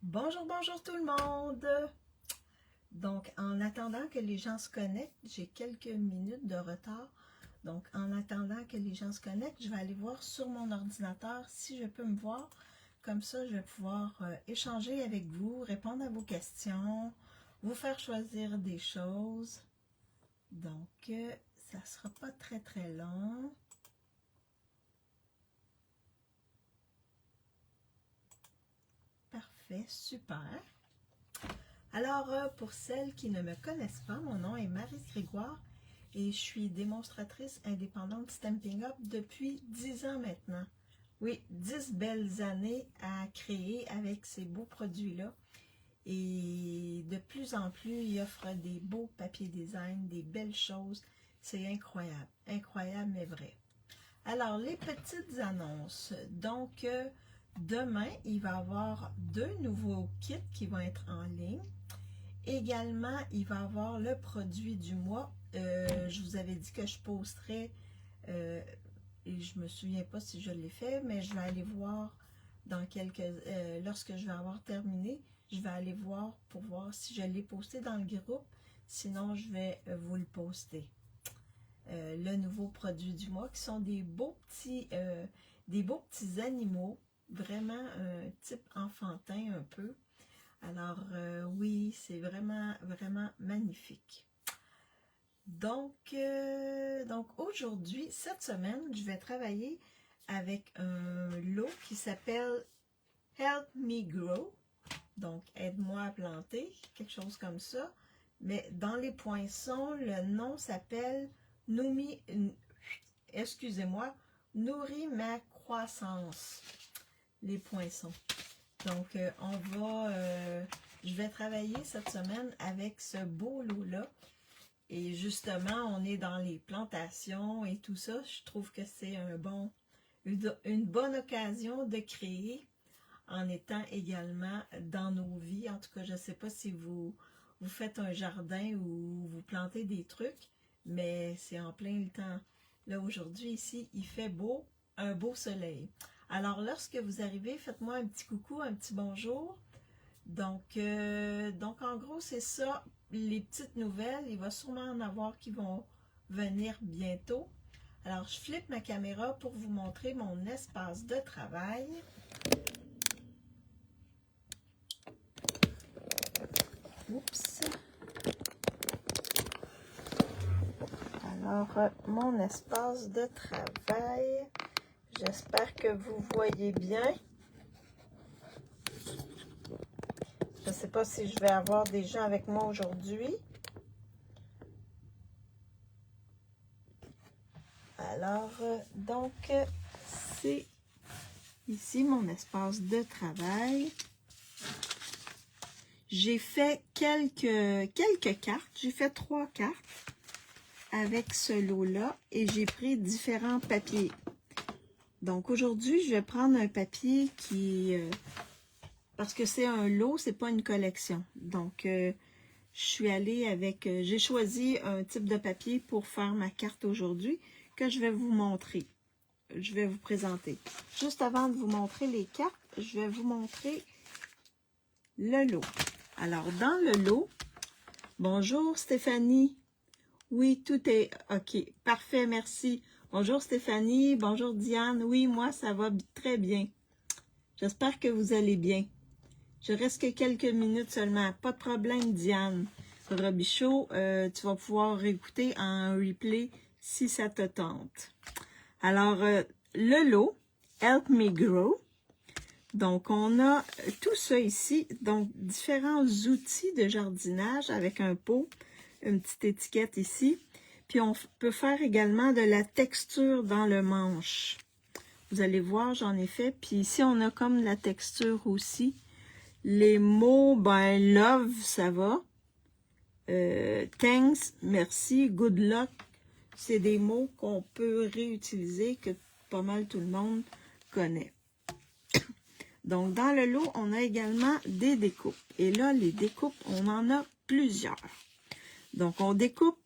Bonjour, bonjour tout le monde! Donc, en attendant que les gens se connectent, j'ai quelques minutes de retard. Donc, en attendant que les gens se connectent, je vais aller voir sur mon ordinateur si je peux me voir. Comme ça, je vais pouvoir échanger avec vous, répondre à vos questions, vous faire choisir des choses. Donc, ça ne sera pas très très long. Parfait, super. Alors, pour celles qui ne me connaissent pas, mon nom est Maryse Grégoire et je suis démonstratrice indépendante Stampin' Up depuis 10 ans maintenant. Oui, 10 belles années à créer avec ces beaux produits-là. Et de plus en plus, ils offrent des beaux papiers design, des belles choses. C'est incroyable, incroyable mais vrai. Alors, les petites annonces. Donc, demain, il va y avoir 2 nouveaux kits qui vont être en ligne. Également, il va y avoir le produit du mois. Je vous avais dit que je posterais, et je ne me souviens pas si je l'ai fait, mais je vais aller voir dans lorsque je vais avoir terminé, je vais aller voir pour voir si je l'ai posté dans le groupe. Sinon, je vais vous le poster. Le nouveau produit du mois, qui sont des beaux petits animaux, vraiment type enfantin un peu. Alors, oui, c'est vraiment, vraiment magnifique. Donc aujourd'hui, cette semaine, je vais travailler avec un lot qui s'appelle Help Me Grow. Donc, aide-moi à planter, quelque chose comme ça. Mais dans les poinçons, le nom s'appelle excusez-moi, Nourris ma croissance. Les poinçons. Donc, je vais travailler cette semaine avec ce beau lot-là. Et justement, on est dans les plantations et tout ça. Je trouve que c'est une bonne occasion de créer en étant également dans nos vies. En tout cas, je ne sais pas si vous faites un jardin ou vous plantez des trucs, mais c'est en plein le temps. Là, aujourd'hui, ici, il fait beau, un beau soleil. Alors, lorsque vous arrivez, faites-moi un petit coucou, un petit bonjour. Donc en gros, c'est ça, les petites nouvelles. Il va sûrement en avoir qui vont venir bientôt. Alors, je flippe ma caméra pour vous montrer mon espace de travail. Oups! Alors, mon espace de travail, j'espère que vous voyez bien. Je ne sais pas si je vais avoir des gens avec moi aujourd'hui. Alors, donc, c'est ici mon espace de travail. J'ai fait quelques cartes. J'ai fait 3 cartes avec ce lot-là et j'ai pris différents papiers. Donc, aujourd'hui, je vais prendre un papier qui... parce que c'est un lot, c'est pas une collection. Donc, je suis allée avec... j'ai choisi un type de papier pour faire ma carte aujourd'hui que je vais vous montrer. Je vais vous présenter. Juste avant de vous montrer les cartes, je vais vous montrer le lot. Alors, dans le lot, bonjour Stéphanie. Oui, tout est OK. Parfait, merci. Bonjour Stéphanie, bonjour Diane. Oui, moi, ça va très bien. J'espère que vous allez bien. Je reste que quelques minutes seulement. Pas de problème, Diane. Robichaud, tu vas pouvoir écouter en replay si ça te tente. Alors, le lot, Help Me Grow. Donc, on a tout ça ici. Donc, différents outils de jardinage avec un pot, une petite étiquette ici. Puis, on peut faire également de la texture dans le manche. Vous allez voir, j'en ai fait. Puis ici, on a comme la texture aussi. Les mots, ben, love, ça va. Thanks, merci, good luck. C'est des mots qu'on peut réutiliser, que pas mal tout le monde connaît. Donc, dans le lot, on a également des découpes. Et là, les découpes, on en a plusieurs. Donc, on découpe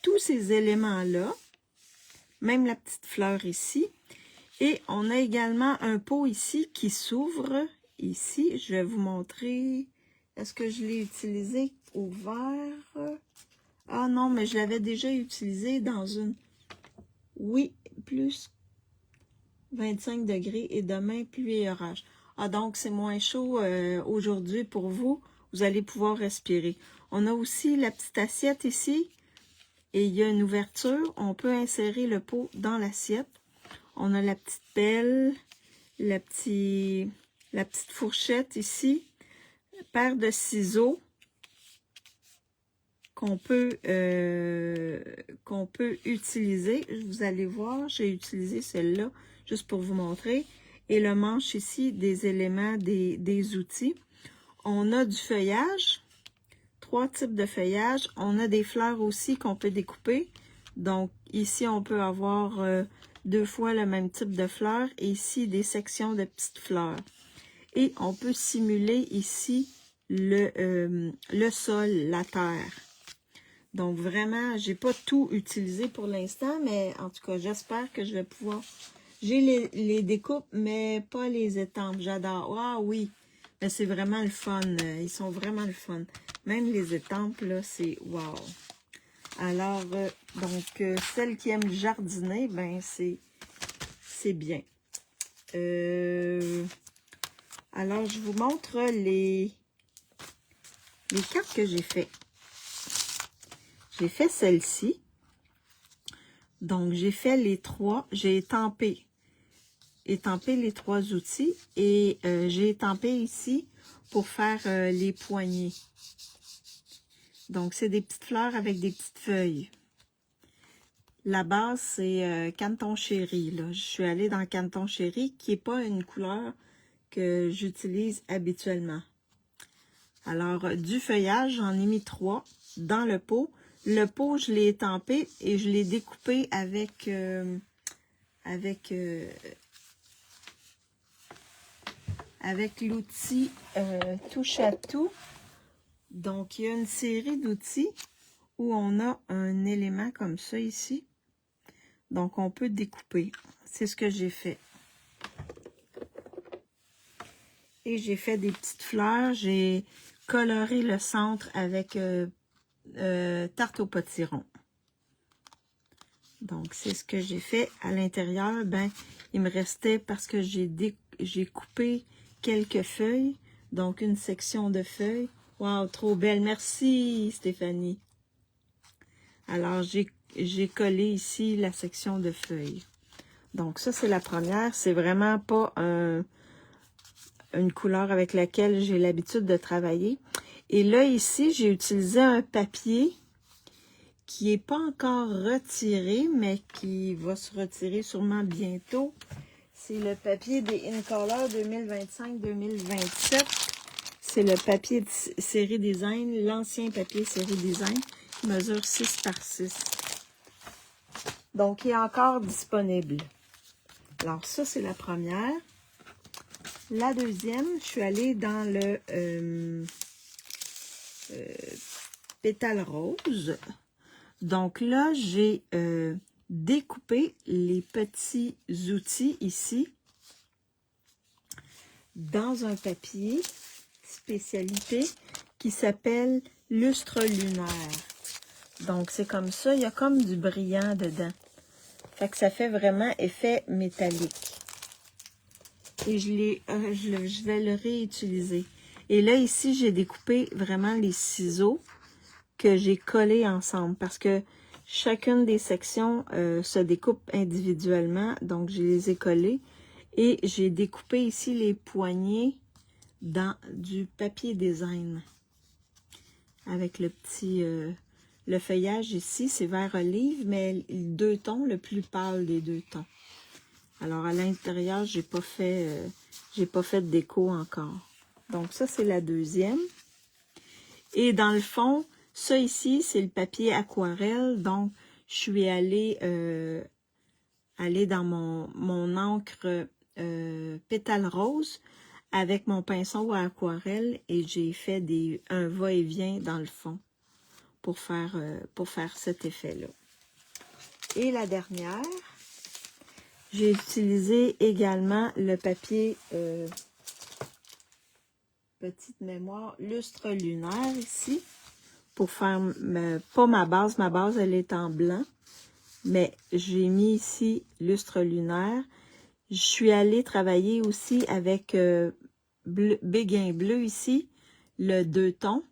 tous ces éléments-là, même la petite fleur ici. Et on a également un pot ici qui s'ouvre ici. Je vais vous montrer. Est-ce que je l'ai utilisé au vert? Ah non, mais je l'avais déjà utilisé dans une... Oui, plus 25 degrés et demain, pluie et orage. Ah, donc c'est moins chaud aujourd'hui pour vous. Vous allez pouvoir respirer. On a aussi la petite assiette ici. Et il y a une ouverture. On peut insérer le pot dans l'assiette. On a la petite pelle, la petite fourchette ici. Paire de ciseaux qu'on peut utiliser. Vous allez voir, j'ai utilisé celle-là juste pour vous montrer. Et le manche ici des éléments, des outils. On a du feuillage, 3 types de feuillage. On a des fleurs aussi qu'on peut découper. Donc ici, on peut avoir 2 fois le même type de fleurs. Et ici, des sections de petites fleurs. Et on peut simuler ici le sol, la terre. Donc vraiment, j'ai pas tout utilisé pour l'instant, mais en tout cas, j'espère que je vais pouvoir... J'ai les découpes, mais pas les étampes. J'adore. Ah oui, mais c'est vraiment le fun. Ils sont vraiment le fun. Même les étampes, là, c'est wow. Alors, donc, celle qui aime jardiner, ben c'est bien. Alors, je vous montre les cartes que j'ai fait. J'ai fait celle-ci. Donc, j'ai fait les 3. J'ai étampé les 3 outils. Et j'ai étampé ici pour faire les poignées. Donc, c'est des petites fleurs avec des petites feuilles. La base, c'est Canton Chéri. Là. Je suis allée dans Canton Chéri, qui n'est pas une couleur que j'utilise habituellement. Alors, du feuillage, j'en ai mis 3 dans le pot. Le pot, je l'ai étampé et je l'ai découpé avec l'outil touche à tout. Donc, il y a une série d'outils où on a un élément comme ça ici. Donc, on peut découper. C'est ce que j'ai fait. Et j'ai fait des petites fleurs. J'ai coloré le centre avec tarte au potiron. Donc, c'est ce que j'ai fait. À l'intérieur, ben, il me restait, parce que j'ai coupé quelques feuilles. Donc, une section de feuilles. Wow, trop belle. Merci, Stéphanie. Alors, j'ai collé ici la section de feuilles. Donc, ça, c'est la première. C'est vraiment pas une couleur avec laquelle j'ai l'habitude de travailler. Et là, ici, j'ai utilisé un papier qui n'est pas encore retiré, mais qui va se retirer sûrement bientôt. C'est le papier des InColor 2025-2027. C'est le papier de série design, l'ancien papier série design, qui mesure 6 par 6. Donc, il est encore disponible. Alors, ça, c'est la première. La deuxième, je suis allée dans le pétale rose. Donc là, j'ai découpé les petits outils ici dans un papier spécialité qui s'appelle lustre lunaire. Donc, c'est comme ça. Il y a comme du brillant dedans. Fait que ça fait vraiment effet métallique. Et je vais le réutiliser. Et là, ici, j'ai découpé vraiment les ciseaux que j'ai collés ensemble. Parce que chacune des sections se découpe individuellement. Donc, je les ai collés. Et j'ai découpé ici les poignées dans du papier design. Avec le petit... le feuillage ici, c'est vert olive, mais 2 tons, le plus pâle des 2 tons. Alors, à l'intérieur, j'ai pas fait de déco encore. Donc, ça, c'est la deuxième. Et dans le fond, ça ici, c'est le papier aquarelle. Donc, je suis allée dans mon encre pétale rose avec mon pinceau à aquarelle et j'ai fait un va-et-vient dans le fond pour faire cet effet-là. Et la dernière, j'ai utilisé également le papier petite mémoire, lustre lunaire ici, pour faire, pas ma base elle est en blanc, mais j'ai mis ici lustre lunaire. Je suis allée travailler aussi avec béguin bleu ici, le 2 tons.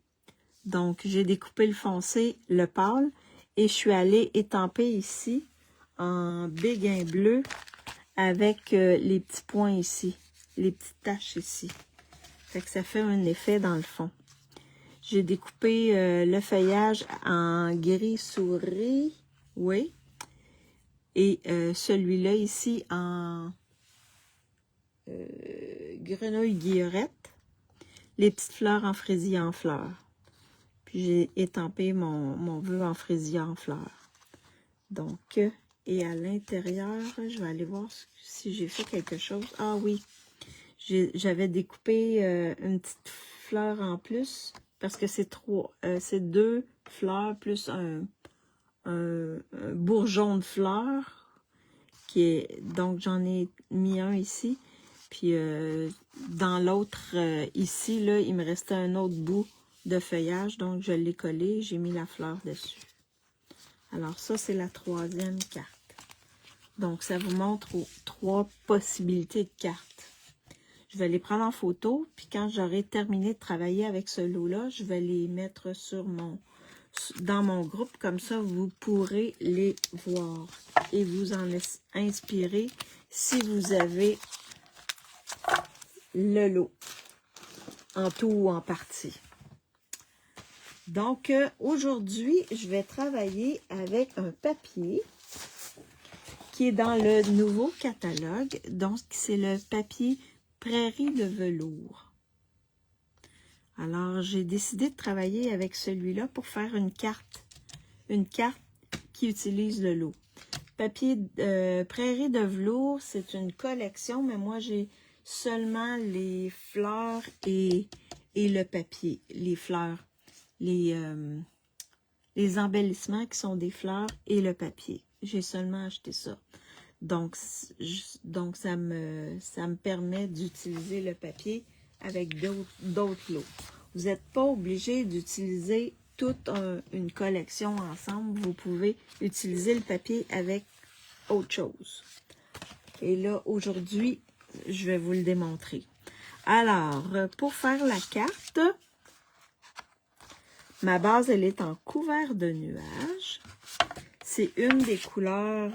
Donc, j'ai découpé le foncé, le pâle, et je suis allée étamper ici en béguin bleu avec les petits points ici, les petites taches ici. Fait que ça fait un effet dans le fond. J'ai découpé le feuillage en gris souris, oui, et celui-là ici en grenouille guillerette, les petites fleurs en fraisier en fleurs. Puis j'ai étampé mon vœu en fraisier en fleurs. Donc, et à l'intérieur, je vais aller voir si j'ai fait quelque chose. Ah oui, j'avais découpé une petite fleur en plus, parce que c'est c'est 2 fleurs plus un bourgeon de fleurs, donc j'en ai mis un ici. Puis dans l'autre, ici, là, il me restait un autre bout de feuillage, donc je l'ai collé, j'ai mis la fleur dessus. Alors ça, c'est la 3e carte. Donc ça vous montre 3 possibilités de cartes. Je vais les prendre en photo, puis quand j'aurai terminé de travailler avec ce lot-là, je vais les mettre dans mon groupe, comme ça vous pourrez les voir et vous en inspirer si vous avez le lot, en tout ou en partie. Donc, aujourd'hui, je vais travailler avec un papier qui est dans le nouveau catalogue. Donc, c'est le papier Prairie de velours. Alors, j'ai décidé de travailler avec celui-là pour faire une carte qui utilise le lot. Papier Prairie de velours, c'est une collection, mais moi, j'ai seulement les fleurs et le papier. Les fleurs, les embellissements qui sont des fleurs et le papier. J'ai seulement acheté ça. Donc ça me permet d'utiliser le papier avec d'autres lots. Vous n'êtes pas obligé d'utiliser toute une collection ensemble. Vous pouvez utiliser le papier avec autre chose. Et là, aujourd'hui, je vais vous le démontrer. Alors, pour faire la carte, ma base, elle est en couvert de nuages. C'est une des couleurs...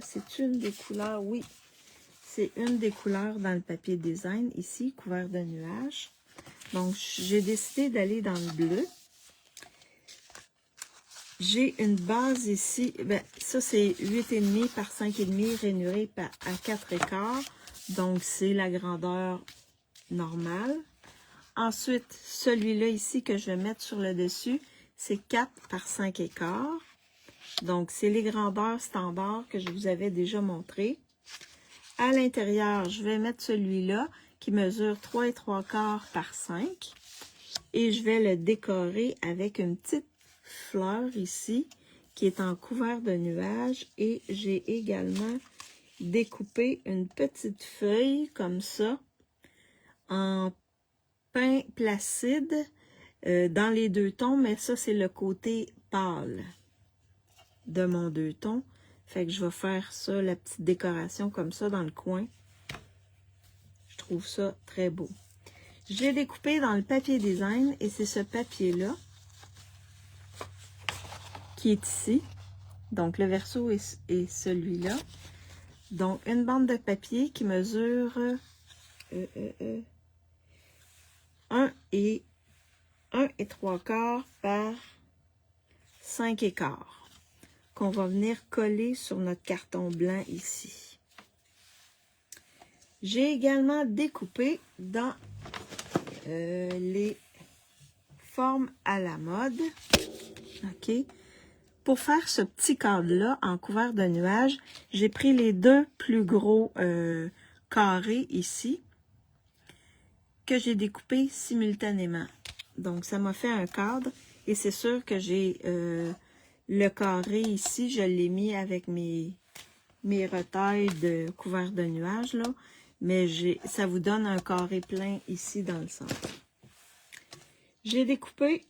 c'est une des couleurs, oui. C'est une des couleurs dans le papier design, ici, couvert de nuages. Donc, j'ai décidé d'aller dans le bleu. J'ai une base ici, ça c'est 8,5 par 5,5 rainuré à 4,15. Donc, c'est la grandeur normale. Ensuite, celui-là ici que je vais mettre sur le dessus, c'est 4 par 5,15. Donc, c'est les grandeurs standards que je vous avais déjà montrées. À l'intérieur, je vais mettre celui-là qui mesure 3,75 par 5. Et je vais le décorer avec une petite fleur ici qui est en couvert de nuages. Et j'ai également découpé une petite feuille comme ça en pin placide dans les 2 tons. Mais ça, c'est le côté pâle de mon 2 tons. Fait que je vais faire ça, la petite décoration comme ça dans le coin. Je trouve ça très beau. J'ai découpé dans le papier design et c'est ce papier-là qui est ici. Donc, le verso est celui-là. Donc, une bande de papier qui mesure 1,75 par 5,15 qu'on va venir coller sur notre carton blanc ici. J'ai également découpé dans les formes à la mode. OK. Pour faire ce petit cadre-là en couvert de nuages, j'ai pris les 2 plus gros carrés ici que j'ai découpés simultanément. Donc, ça m'a fait un cadre et c'est sûr que j'ai le carré ici, je l'ai mis avec mes retailles de couvert de nuages, là. mais ça vous donne un carré plein ici dans le centre. J'ai découpé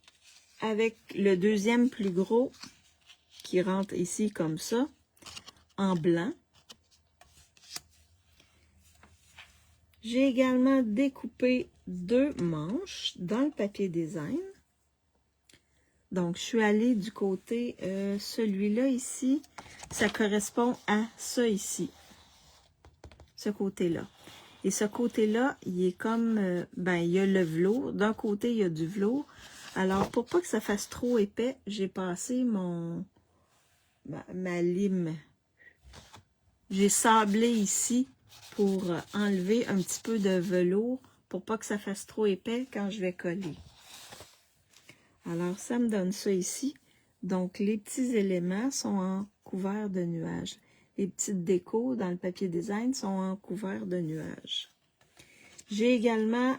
avec le deuxième plus gros qui rentre ici comme ça, en blanc. J'ai également découpé 2 manches dans le papier design. Donc, je suis allée du côté, celui-là ici, ça correspond à ça ici, ce côté-là. Et ce côté-là, il est comme, il y a le velours. D'un côté, il y a du velours. Alors, pour pas que ça fasse trop épais, j'ai passé ma lime. J'ai sablé ici pour enlever un petit peu de velours, pour pas que ça fasse trop épais quand je vais coller. Alors, ça me donne ça ici. Donc, les petits éléments sont en couvert de nuages. Les petites décos dans le papier design sont en couvert de nuages. J'ai également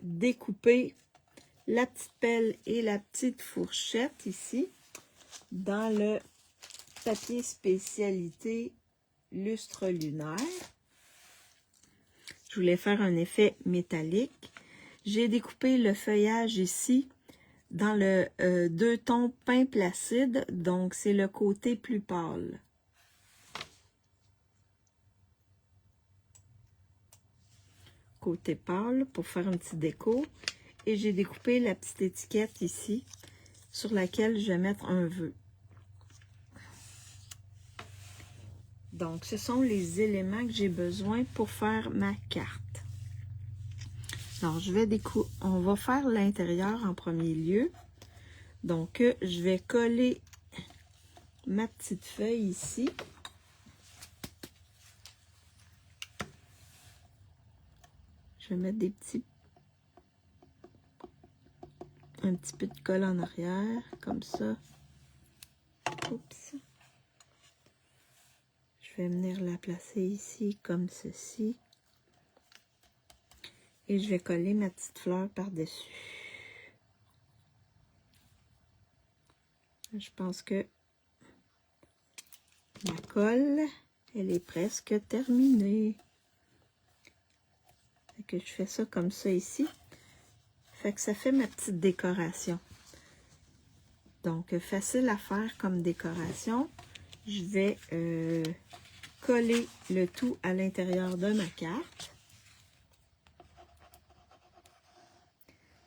découpé la petite pelle et la petite fourchette ici dans le papier spécialité lustre lunaire. Je voulais faire un effet métallique. J'ai découpé le feuillage ici dans le 2 tons pain placide, donc c'est le côté plus pâle. Côté pâle pour faire une petite déco. Et j'ai découpé la petite étiquette ici sur laquelle je vais mettre un vœu. Donc, ce sont les éléments que j'ai besoin pour faire ma carte. Alors, on va faire l'intérieur en premier lieu. Donc, je vais coller ma petite feuille ici. Je vais mettre un petit peu de colle en arrière, comme ça. Oups. Je vais venir la placer ici, comme ceci. Et je vais coller ma petite fleur par-dessus. Je pense que la colle, elle est presque terminée. Fait que je fais ça comme ça ici. Fait que ça fait ma petite décoration. Donc, facile à faire comme décoration. Je vais coller le tout à l'intérieur de ma carte.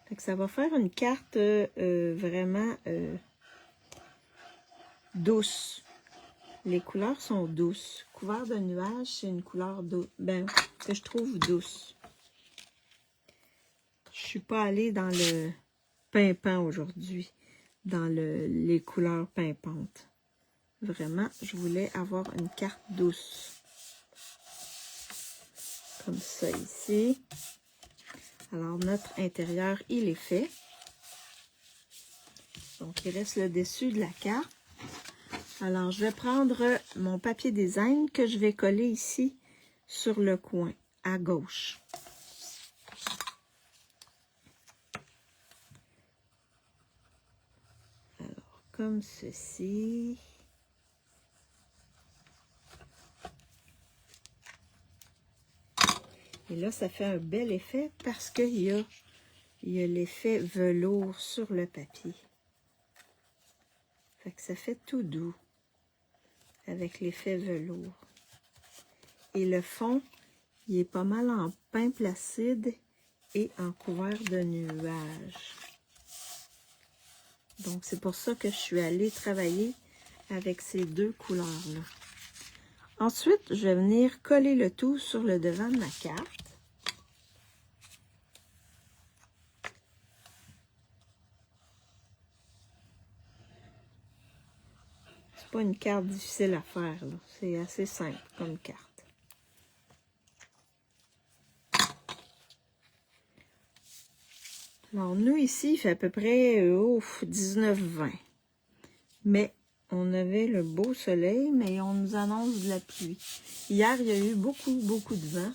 Fait que ça va faire une carte vraiment douce. Les couleurs sont douces. Couvert de nuages, c'est une couleur que je trouve douce. Je suis pas allée dans le pimpant aujourd'hui, dans les couleurs pimpantes. Vraiment, je voulais avoir une carte douce. Comme ça ici. Alors, notre intérieur, il est fait. Donc, il reste le dessus de la carte. Alors, je vais prendre mon papier design que je vais coller ici sur le coin, à gauche. Alors, comme ceci. Et là, ça fait un bel effet parce qu'il y a l'effet velours sur le papier. Fait que ça fait tout doux avec l'effet velours. Et le fond, il est pas mal en pain placide et en couvert de nuages. Donc, c'est pour ça que je suis allée travailler avec ces 2 couleurs-là. Ensuite, je vais venir coller le tout sur le devant de ma carte. C'est pas une carte difficile à faire, c'est assez simple comme carte. Alors, nous ici, il fait à peu près 19-20. Mais on avait le beau soleil, mais on nous annonce de la pluie. Hier, il y a eu beaucoup de vent.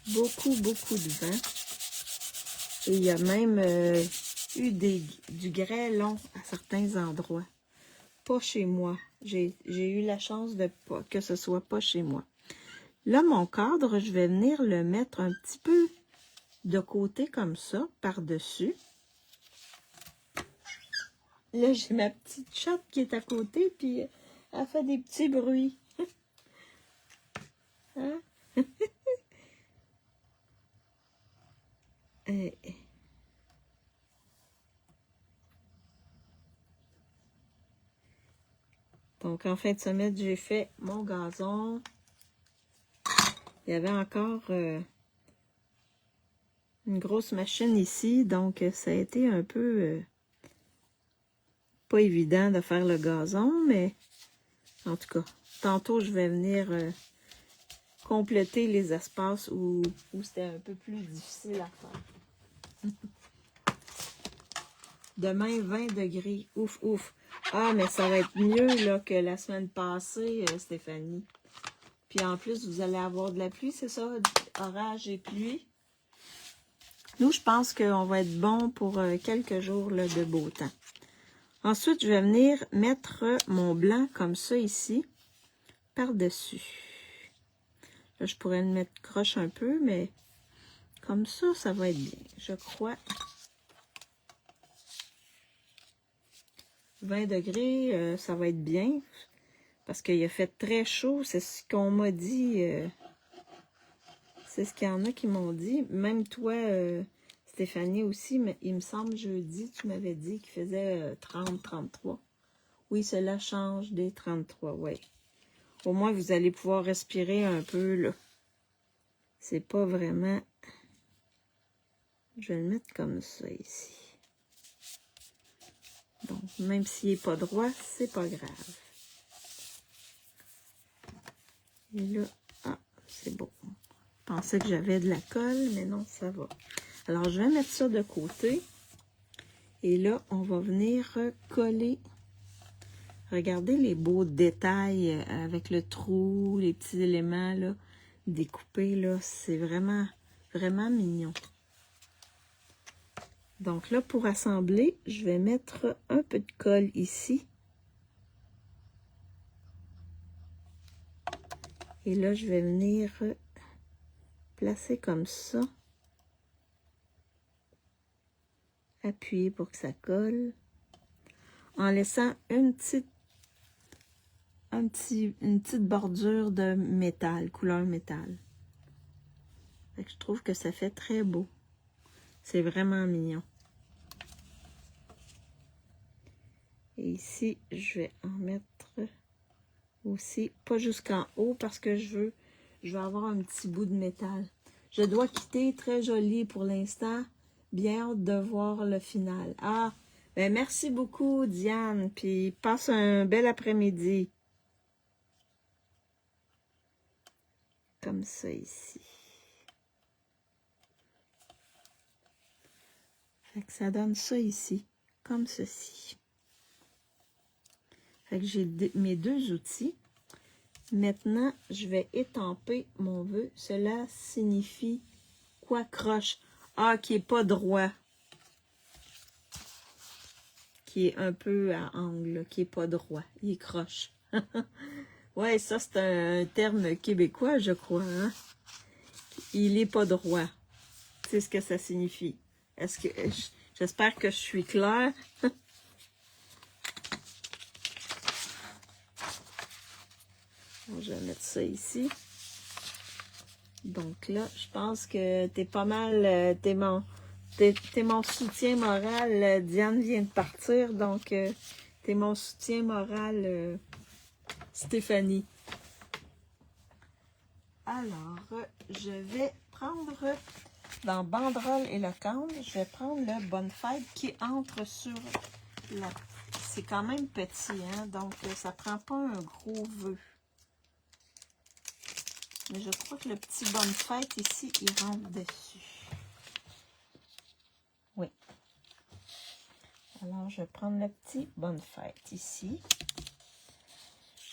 Beaucoup de vent. Et il y a même eu du grêlon à certains endroits. Pas chez moi. J'ai eu la chance que ce soit pas chez moi. Là, mon cadre, je vais venir le mettre un petit peu de côté comme ça, par-dessus. Là, j'ai ma petite chatte qui est à côté, puis elle fait des petits bruits. Hein? Donc, en fin de semaine, j'ai fait mon gazon. Il y avait encore une grosse machine ici, donc ça a été un peu pas évident de faire le gazon, mais en tout cas, tantôt, je vais venir compléter les espaces où c'était un peu plus difficile à faire. Demain, 20 degrés. Ouf, ouf. Ah, mais ça va être mieux là, que la semaine passée, Stéphanie. Puis en plus, vous allez avoir de la pluie, c'est ça? Orage et pluie. Nous, je pense qu'on va être bon pour quelques jours là, de beau temps. Ensuite, je vais venir mettre mon blanc comme ça ici, par-dessus. Là, je pourrais le mettre croche un peu, mais comme ça va être bien, je crois. 20 degrés, ça va être bien, parce qu'il a fait très chaud, c'est ce qu'on m'a dit, c'est ce qu'il y en a qui m'ont dit. Même toi, Stéphanie aussi, mais il me semble jeudi, tu m'avais dit qu'il faisait 30, 33. Oui, cela change des 33, oui. Au moins, vous allez pouvoir respirer un peu, là. C'est pas vraiment... Je vais le mettre comme ça, ici. Donc, même s'il n'est pas droit, c'est pas grave. Et là, ah, c'est beau. Je pensais que j'avais de la colle, mais non, ça va. Alors, je vais mettre ça de côté. Et là, on va venir coller. Regardez les beaux détails avec le trou, les petits éléments là, découpés. Là, c'est vraiment, vraiment mignon. Donc là, pour assembler, je vais mettre un peu de colle ici. Et là, je vais venir placer comme ça. Appuyer pour que ça colle. En laissant une petite bordure de métal, couleur métal. Fait que je trouve que ça fait très beau. C'est vraiment mignon. Et ici, je vais en mettre aussi, pas jusqu'en haut parce que je vais avoir un petit bout de métal. Je dois quitter, très joli pour l'instant. Bien hâte de voir le final. Ah, ben merci beaucoup Diane, puis passe un bel après-midi. Comme ça ici. Fait que ça donne ça ici, comme ceci. Fait que j'ai mes deux outils. Maintenant, je vais étamper mon vœu. Cela signifie quoi, croche? Ah, qui est pas droit. Qui est un peu à angle, qui est pas droit. Il est croche. Ouais, ça, c'est un terme québécois, je crois. Hein? Il est pas droit. C'est ce que ça signifie. Est-ce que j'espère que je suis claire? Je vais mettre ça ici. Donc là, je pense que t'es pas mal, t'es mon soutien moral. Diane vient de partir, donc t'es mon soutien moral, Stéphanie. Alors, je vais prendre dans banderole et le cambre, je vais prendre le bonne fête qui entre sur la... C'est quand même petit, hein, donc ça prend pas un gros vœu. Mais je crois que le petit bonne fête ici, il rentre dessus. Oui. Alors, je vais prendre le petit bonne fête ici.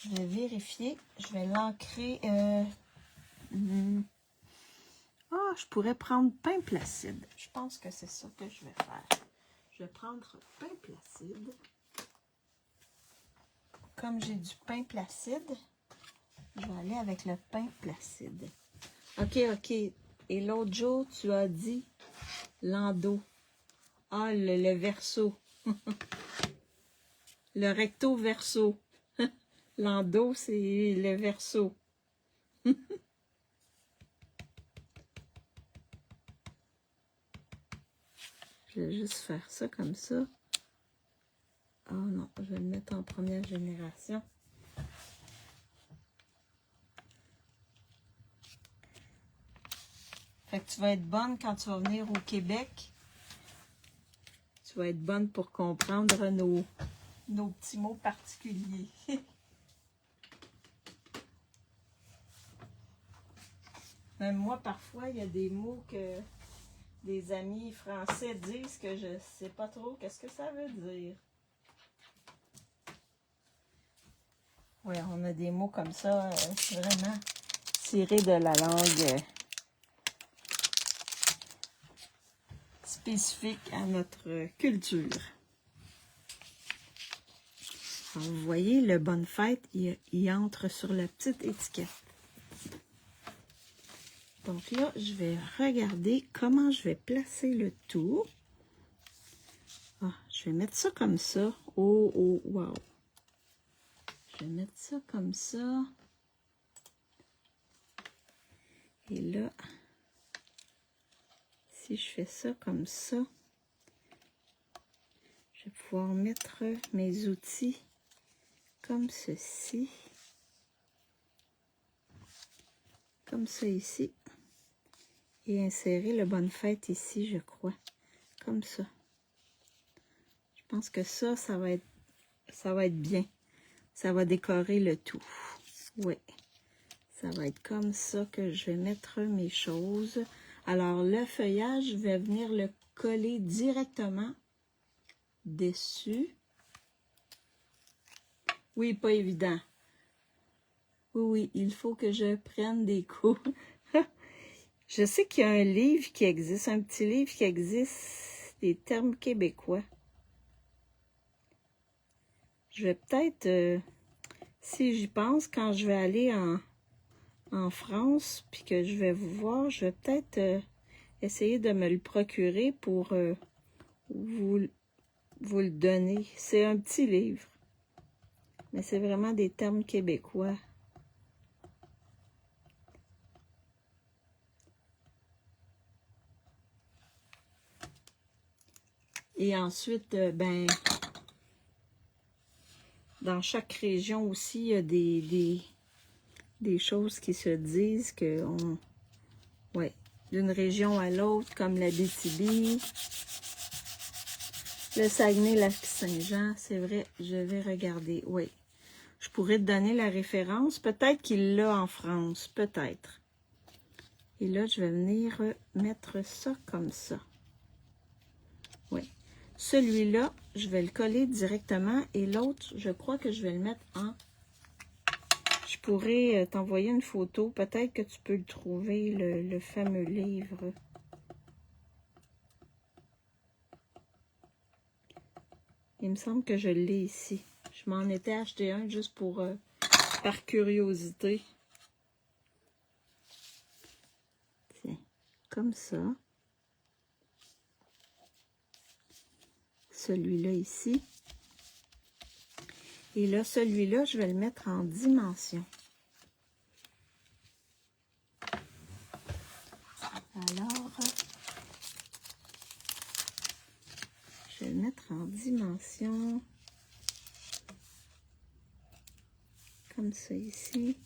Je vais vérifier. Je vais l'ancrer. Ah, je pourrais prendre pain placide. Je pense que c'est ça que je vais faire. Je vais prendre pain placide. Comme j'ai du pain placide, Je vais aller avec le pain placide. OK, OK. Et l'autre jour, tu as dit l'endo. Ah, le verso. Le recto verso. L'endo, c'est le verso. Je vais juste faire ça comme ça. Oh non, je vais le mettre en première génération. Fait que tu vas être bonne quand tu vas venir au Québec. Tu vas être bonne pour comprendre nos petits mots particuliers. Même moi, parfois, il y a des mots que des amis français disent que je sais pas trop qu'est-ce que ça veut dire. Oui, on a des mots comme ça, vraiment tirés de la langue spécifique à notre culture. Alors, vous voyez, le bonne fête, il entre sur la petite étiquette. Donc là, je vais regarder comment je vais placer le tout. Ah, je vais mettre ça comme ça. Oh, oh, wow. Je vais mettre ça comme ça. Et là, si je fais ça comme ça, je vais pouvoir mettre mes outils comme ceci. Comme ça ici. Et insérer le bonne fête ici, je crois. Comme ça. Je pense que ça va être bien. Ça va décorer le tout. Oui. Ça va être comme ça que je vais mettre mes choses. Alors, le feuillage, je vais venir le coller directement dessus. Oui, pas évident. Oui, oui, il faut que je prenne des cours. Je sais qu'il y a un livre qui existe, un petit livre qui existe, des termes québécois. Je vais peut-être, si j'y pense, quand je vais aller en France, puis que je vais vous voir, je vais peut-être essayer de me le procurer pour vous le donner. C'est un petit livre, mais c'est vraiment des termes québécois. Et ensuite, ben, dans chaque région aussi, il y a des choses qui se disent que ouais, d'une région à l'autre, comme l'Abitibi, le Saguenay-Lac-Saint-Jean, c'est vrai, je vais regarder, oui. Je pourrais te donner la référence, peut-être qu'il l'a en France, peut-être. Et là, je vais venir mettre ça comme ça. Oui. Celui-là, je vais le coller directement et l'autre, je crois que je vais le mettre en... Je pourrais t'envoyer une photo. Peut-être que tu peux le trouver, le fameux livre. Il me semble que je l'ai ici. Je m'en étais acheté un juste pour par curiosité. Tiens, comme ça. Celui-là ici. Et là, celui-là, je vais le mettre en dimension. Alors, je vais le mettre en dimension. Comme ça ici.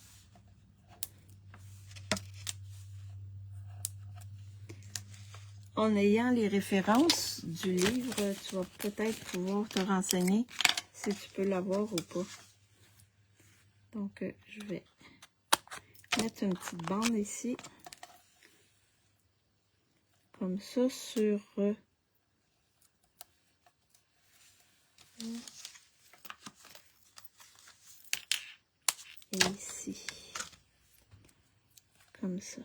En ayant les références du livre, tu vas peut-être pouvoir te renseigner si tu peux l'avoir ou pas. Donc, je vais mettre une petite bande ici. Comme ça, sur... et ici. Comme ça.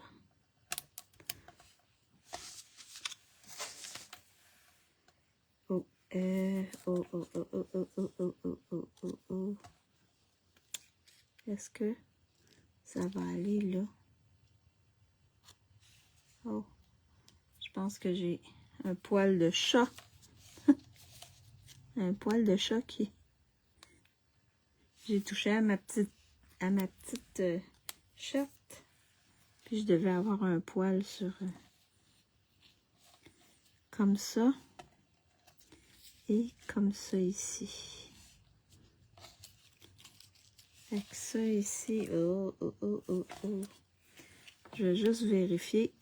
Oh, oh, oh, oh, oh, oh, oh, oh, oh, oh, oh. Est-ce que ça va aller là. Oh, je pense que j'ai un poil de chat. Un poil de chat qui... J'ai touché à ma petite chatte. Puis je devais avoir un poil sur... comme ça. Et comme ça ici. Avec ça ici. Oh. Je vais juste vérifier.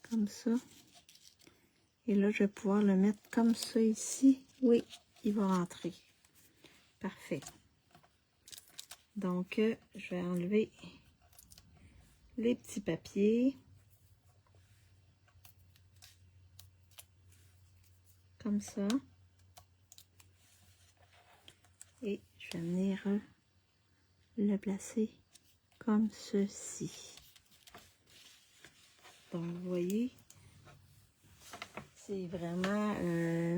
Comme ça. Et là, je vais pouvoir le mettre comme ça ici. Oui, il va rentrer. Parfait. Donc, je vais enlever les petits papiers. Comme ça. Et je vais venir le placer comme ceci. Donc, vous voyez, c'est vraiment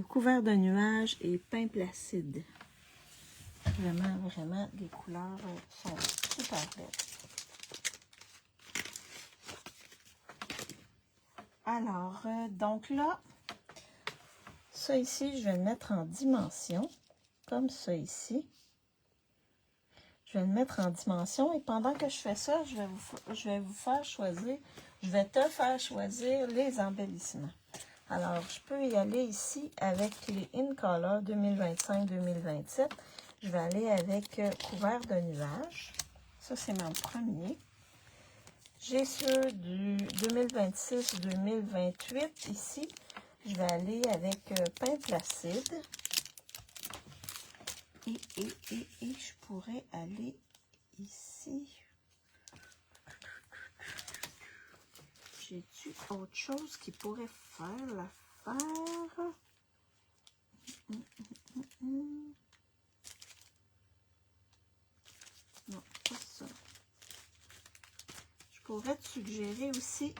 couvert de nuages et peint placide. Vraiment, les couleurs sont super belles. Alors, donc là, ça ici, je vais le mettre en dimension, comme ça ici. Je vais le mettre en dimension et pendant que je fais ça, je vais vous faire choisir, je vais te faire choisir les embellissements. Alors, je peux y aller ici avec les In Color 2025-2027. Je vais aller avec couvert de nuages. Ça, c'est mon premier. J'ai ceux du 2026-2028 ici. Je vais aller avec peint placide. Et je pourrais aller ici. J'ai-tu autre chose qui pourrait faire l'affaire? Non, pas ça. Je pourrais te suggérer aussi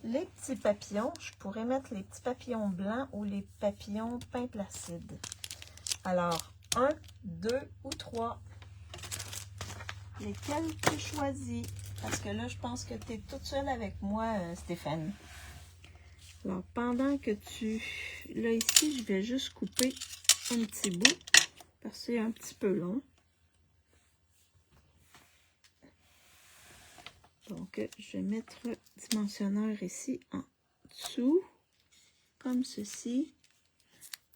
les petits papillons. Je pourrais mettre les petits papillons blancs ou les papillons peint placide. Alors, 1, 2 ou 3. Lesquels tu choisis? Parce que là, je pense que tu es toute seule avec moi, Stéphane. Alors, pendant que tu... Là, ici, je vais juste couper un petit bout. Parce que c'est un petit peu long. Donc, je vais mettre le dimensionneur ici en dessous. Comme ceci.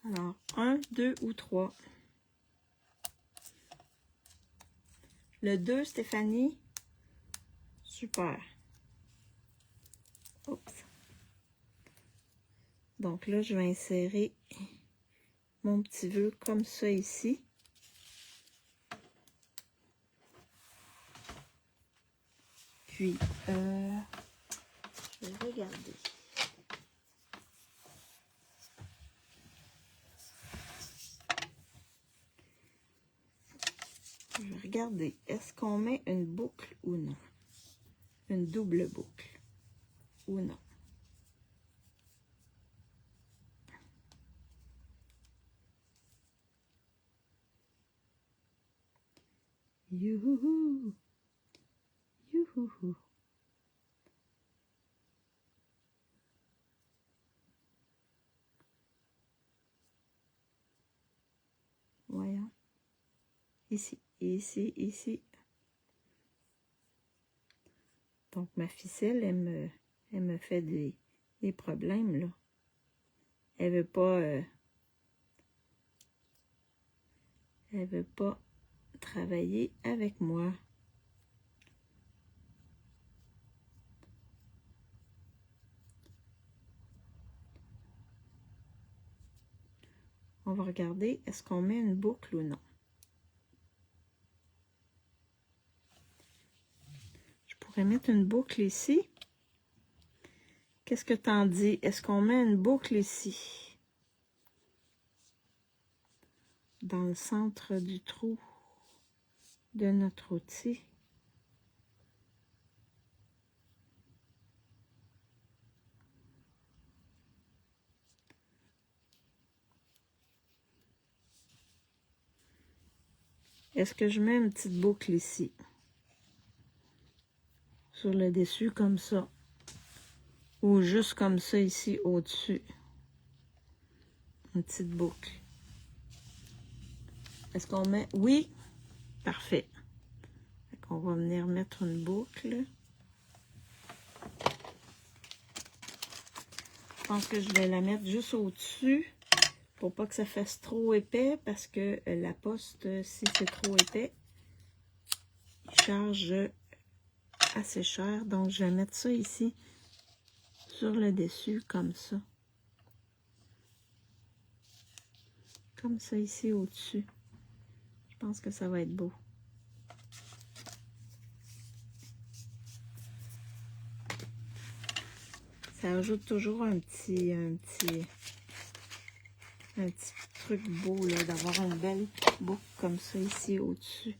Alors, 1, 2 ou 3. Le 2, Stéphanie. Super. Oups. Donc là, je vais insérer mon petit vœu comme ça ici. Puis, je vais regarder. Je vais regarder. Est-ce qu'on met une boucle ou non? Une double boucle ou non? Youhou! Youhou! Voyons. Ici, ici, ici. Donc, ma ficelle, elle me fait des problèmes, là. Elle veut pas travailler avec moi. On va regarder, est-ce qu'on met une boucle ou non? Je pourrais mettre une boucle ici. Qu'est-ce que t'en dis? Est-ce qu'on met une boucle ici? Dans le centre du trou de notre outil. Est-ce que je mets une petite boucle ici? sur le dessus comme ça. Ou juste comme ça ici au-dessus. Une petite boucle. Est-ce qu'on met... Oui! Parfait. On va venir mettre une boucle. Je pense que je vais la mettre juste au-dessus pour pas que ça fasse trop épais parce que la poste, si c'est trop épais, il charge assez cher. Donc, je vais mettre ça ici sur le dessus comme ça. Comme ça ici au-dessus. Je pense que ça va être beau. Ça ajoute toujours un petit truc beau, là, d'avoir une belle boucle comme ça ici au-dessus.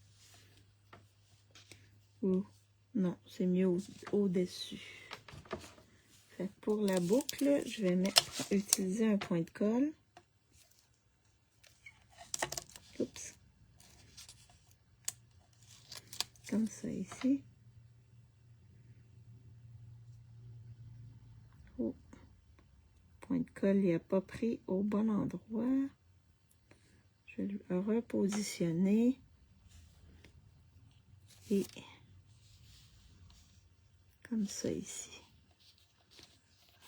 Ou, non, c'est mieux au-dessus. Fait que pour la boucle, je vais utiliser un point de colle. Oups. Comme ça ici. Oh. Point de colle, il n'a pas pris au bon endroit. Je vais le repositionner. Et comme ça ici.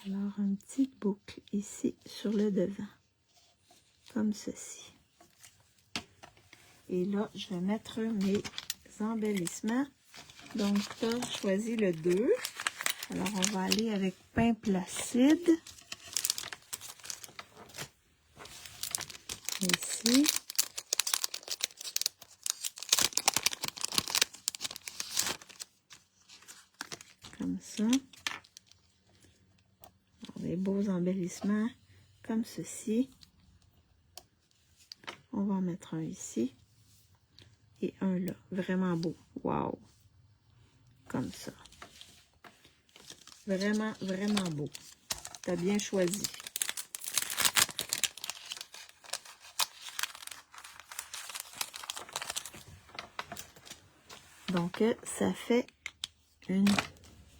Alors, une petite boucle ici sur le devant. Comme ceci. Et là, je vais mettre mes embellissements. Donc, là, je choisis le 2. Alors, on va aller avec pain placide. Ici. Comme ça. Alors, des beaux embellissements comme ceci. On va en mettre un ici. Et un là. Vraiment beau. Wow! Comme ça. Vraiment, vraiment beau. T'as bien choisi. Donc, ça fait une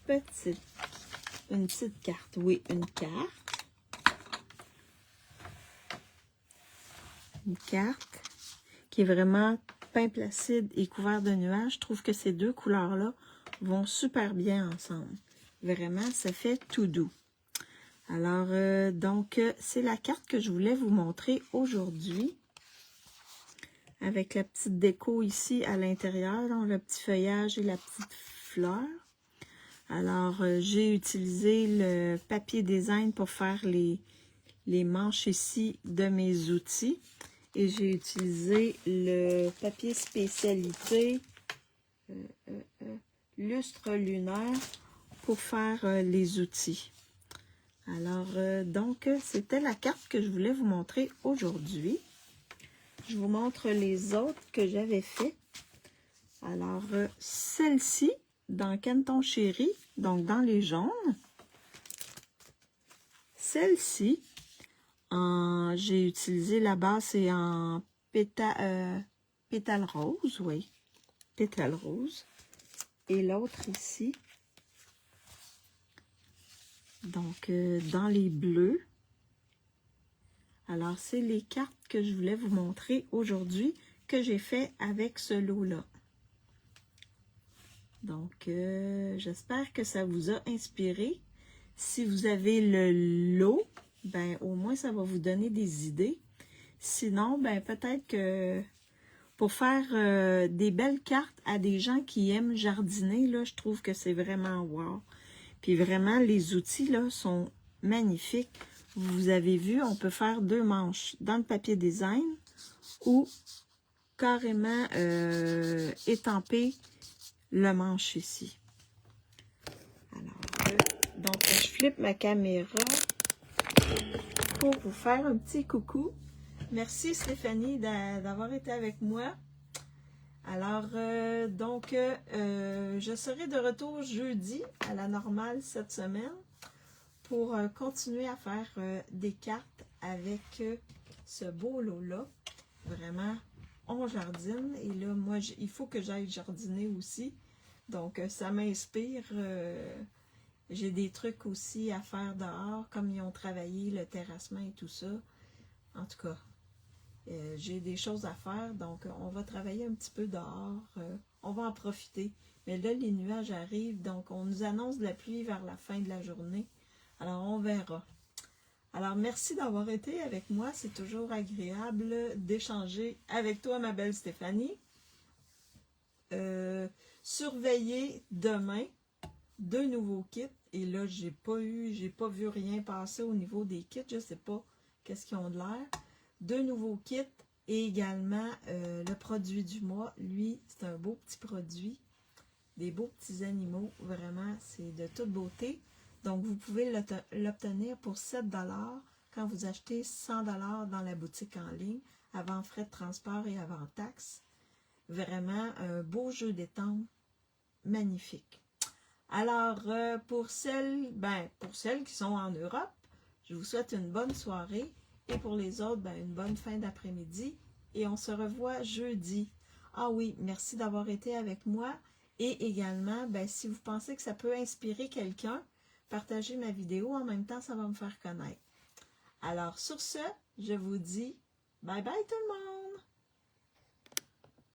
petite carte. Oui, une carte. Une carte qui est vraiment pain placide et couvert de nuages. Je trouve que ces deux couleurs-là vont super bien ensemble. Vraiment, ça fait tout doux. Alors, donc, c'est la carte que je voulais vous montrer aujourd'hui. Avec la petite déco ici à l'intérieur, le petit feuillage et la petite fleur. Alors, j'ai utilisé le papier design pour faire les manches ici de mes outils. Et j'ai utilisé le papier spécialité lustre lunaire pour faire les outils. Alors, donc, c'était la carte que je voulais vous montrer aujourd'hui. Je vous montre les autres que j'avais fait. Alors, celle-ci, dans Canton Chéri, donc dans les jaunes. Celle-ci, j'ai utilisé la base, c'est en pétale rose, oui. Pétale rose. Et l'autre ici, donc dans les bleus. Alors, c'est les cartes que je voulais vous montrer aujourd'hui, que j'ai fait avec ce lot-là. Donc, j'espère que ça vous a inspiré. Si vous avez le lot, ben au moins ça va vous donner des idées. Sinon, ben peut-être que pour faire des belles cartes à des gens qui aiment jardiner, là, je trouve que c'est vraiment wow. Puis vraiment, les outils là sont magnifiques. Vous avez vu, on peut faire 2 manches dans le papier design ou carrément étamper le manche ici. Alors, donc je flippe ma caméra pour vous faire un petit coucou. Merci Stéphanie d'avoir été avec moi. Alors, donc, je serai de retour jeudi à la normale cette semaine pour continuer à faire des cartes avec ce beau lot-là. Vraiment, on jardine. Et là, moi, il faut que j'aille jardiner aussi. Donc, ça m'inspire. J'ai des trucs aussi à faire dehors, comme ils ont travaillé le terrassement et tout ça. En tout cas, j'ai des choses à faire, donc on va travailler un petit peu dehors. On va en profiter. Mais là, les nuages arrivent, donc on nous annonce de la pluie vers la fin de la journée. Alors, on verra. Alors, merci d'avoir été avec moi. C'est toujours agréable d'échanger avec toi, ma belle Stéphanie. Surveillez demain 2 nouveaux kits. Et là, j'ai pas vu rien passer au niveau des kits. Je sais pas qu'est-ce qu'ils ont de l'air. 2 nouveaux kits et également le produit du mois. Lui, c'est un beau petit produit. Des beaux petits animaux. Vraiment, c'est de toute beauté. Donc, vous pouvez l'obtenir pour 7 $ quand vous achetez 100 $ dans la boutique en ligne, avant frais de transport et avant taxes. Vraiment, un beau jeu d'étang magnifique. Alors, pour celles qui sont en Europe, je vous souhaite une bonne soirée. Et pour les autres, une bonne fin d'après-midi. Et on se revoit jeudi. Ah oui, merci d'avoir été avec moi. Et également, si vous pensez que ça peut inspirer quelqu'un, partagez ma vidéo. En même temps, ça va me faire connaître. Alors, sur ce, je vous dis bye bye tout le monde!